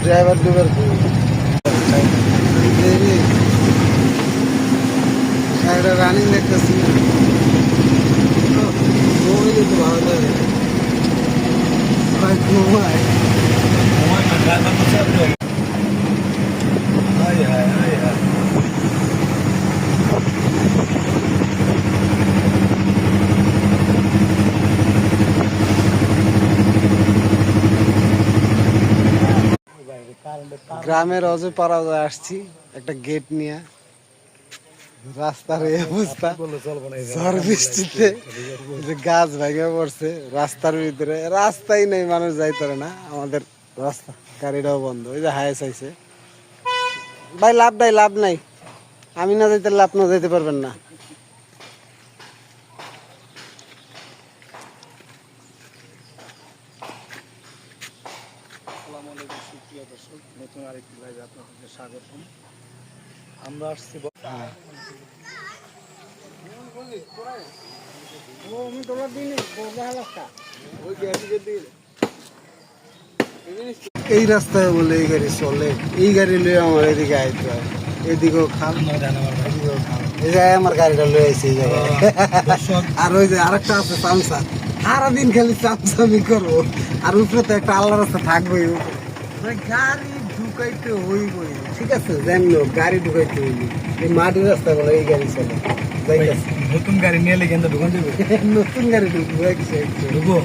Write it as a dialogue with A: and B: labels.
A: Driver ডুবার running দেখতেছি ঘুমাইলে তো ভালো লাগে ঘুমায় গ্রামের অজপাড়ায় আসছি একটা গেট নিয়ে রাস্তার এই অবস্থা ঝড় বৃষ্টিতে গাছ ভেঙে পড়ছে রাস্তার ভিতরে রাস্তাই নেই মানুষ যাইতে পারে না আমাদের রাস্তা গাড়িটাও বন্ধ ওই যে হায় চাইছে ভাই লাভ নাই আমি না যাইতে লাভ না যাইতে পারবেন না
B: নতুন আরেকটি লাইভে আপনাদের স্বাগতম। আমরা আসছি
A: এই রাস্তায় বলে এই গাড়ি চলে এই গাড়ি লয়ে আমার এদিকে আইতে হয় এদিকেও খাল এই জায়গায় আমার গাড়িটা লয়ে আইছে এই জায়গায় আর ওই যে আরেকটা আছে চামচা সারাদিন খালি চামচামি করবো আর উপরে তো একটা আল্লাহ রাস্তা থাকবোই গাড়ি ঢুকাইতে হইবই ঠিক আছে জানলো গাড়ি ঢুকাইতে হইবি এই মাটির রাস্তা বলে এই গাড়ি চলে
B: নতুন গাড়ি নিয়ে কিন্তু ঢুকান দেবে
A: নতুন গাড়ি ঢুকবো
B: ঢুকবো